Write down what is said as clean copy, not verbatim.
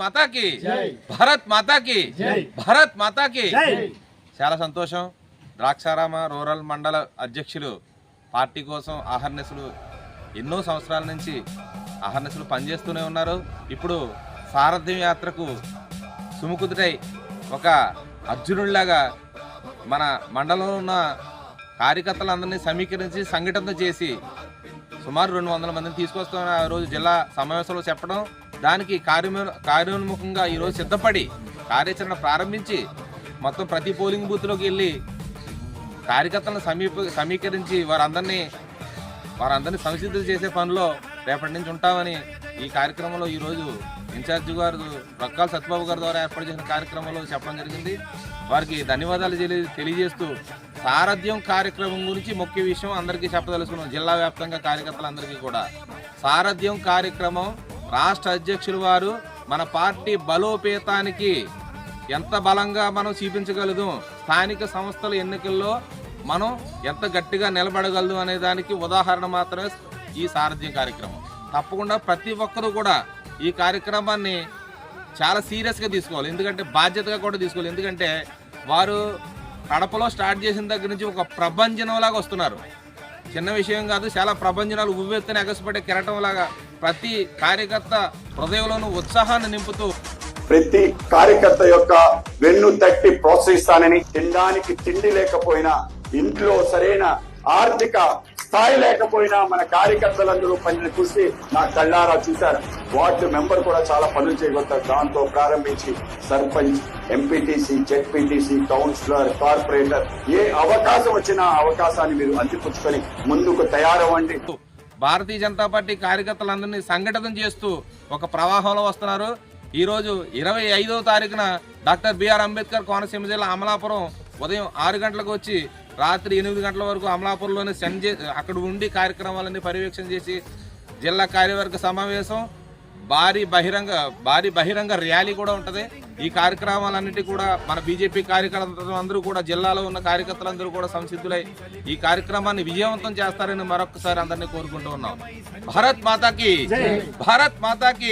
మాతాకి భారత్ మాతాకి భారత్ మాతాకి. చాలా సంతోషం. ద్రాక్షారామ రూరల్ మండల అధ్యక్షులు పార్టీ కోసం అహర్నిశలు ఎన్నో సంవత్సరాల నుంచి అహర్నిశలు పనిచేస్తూనే ఉన్నారు. ఇప్పుడు సారథ్యం యాత్రకు సుముఖుదుడై ఒక అర్జునుడిలాగా మన మండలంలో ఉన్న కార్యకర్తలందరినీ సమీకరించి సంఘటన చేసి సుమారు 200 మందిని తీసుకొస్తామని ఆ రోజు జిల్లా సమావేశంలో చెప్పడం, దానికి కార్యోన్ముఖంగా ఈరోజు సిద్ధపడి కార్యాచరణ ప్రారంభించి మొత్తం ప్రతి పోలింగ్ బూత్లోకి వెళ్ళి కార్యకర్తలను సమీకరించి వారందరినీ సంసిద్ధులు చేసే పనిలో రేపటి నుంచి ఉంటామని ఈ కార్యక్రమంలో ఈరోజు ఇన్ఛార్జి గారు రొక్కాల సత్యబాబు గారి ద్వారా ఏర్పాటు చేసిన కార్యక్రమంలో చెప్పడం జరిగింది. వారికి ధన్యవాదాలు తెలియజేస్తూ సారథ్యం కార్యక్రమం గురించి ముఖ్య విషయం అందరికీ చెప్పదలుచుకున్నాం. జిల్లా వ్యాప్తంగా కార్యకర్తలందరికీ కూడా సారథ్యం కార్యక్రమం రాష్ట్ర అధ్యక్షులు వారు మన పార్టీ బలోపేతానికి ఎంత బలంగా మనం చూపించగలదు, స్థానిక సంస్థల ఎన్నికల్లో మనం ఎంత గట్టిగా నిలబడగలదు అనే దానికి ఉదాహరణ మాత్రమే ఈ సారథ్యం కార్యక్రమం. తప్పకుండా ప్రతి ఒక్కరూ కూడా ఈ కార్యక్రమాన్ని చాలా సీరియస్గా తీసుకోవాలి, ఎందుకంటే బాధ్యతగా కూడా తీసుకోవాలి. ఎందుకంటే వారు కడపలో స్టార్ట్ చేసిన దగ్గర నుంచి ఒక ప్రభంజనంలాగా వస్తున్నారు. చిన్న విషయం కాదు, చాలా ప్రభంజనాలు ఉవ్వెత్తున ఎగసిపడే కెరటంలాగా ప్రతి కార్యకర్త హృదయంలోనూ ఉత్సాహాన్ని నింపుతూ ప్రతి కార్యకర్త యొక్క వెన్ను తట్టి ప్రోత్సహిస్తానని, తినడానికి తిండి లేకపోయినా, ఇంట్లో సరైన ఆర్థిక స్థాయి లేకపోయినా మన కార్యకర్తలందరూ పనిని చూసి నా కళ్ళారా చూశారు. వార్డు మెంబర్ కూడా చాలా పనులు చేయగలుగుతారు. దాంతో ప్రారంభించి sarpanch, MPTC, ZPTC, councillor, corporator ఏ అవకాశం వచ్చినా అవకాశాన్ని మీరు అందిపుచ్చుకొని ముందుకు తయారవ్వండి. భారతీయ జనతా పార్టీ కార్యకర్తలందరినీ సంఘటితం చేస్తూ ఒక ప్రవాహంలో వస్తున్నారు. ఈ రోజు 25వ తారీఖున డాక్టర్ బిఆర్ అంబేద్కర్ కోనసీమ జిల్లా అమలాపురం ఉదయం 6 గంటలకు వచ్చి రాత్రి 8 గంటల వరకు అమలాపురంలోనే అక్కడ ఉండి కార్యక్రమాలన్నీ పర్యవేక్షణ చేసి జిల్లా కార్యవర్గ సమావేశం, భారీ బహిరంగ ర్యాలీ కూడా ఉంటుంది. ఈ కార్యక్రమాలన్నిటి కూడా మన బీజేపీ కార్యకర్తలు అందరూ కూడా జిల్లాలో ఉన్న కార్యకర్తలందరూ కూడా సంసిద్ధులై ఈ కార్యక్రమాన్ని విజయవంతం చేస్తారని మరొకసారి అందరినీ కోరుకుంటూ ఉన్నాం. భారత్ మాతాకి భారత్ మాతాకి.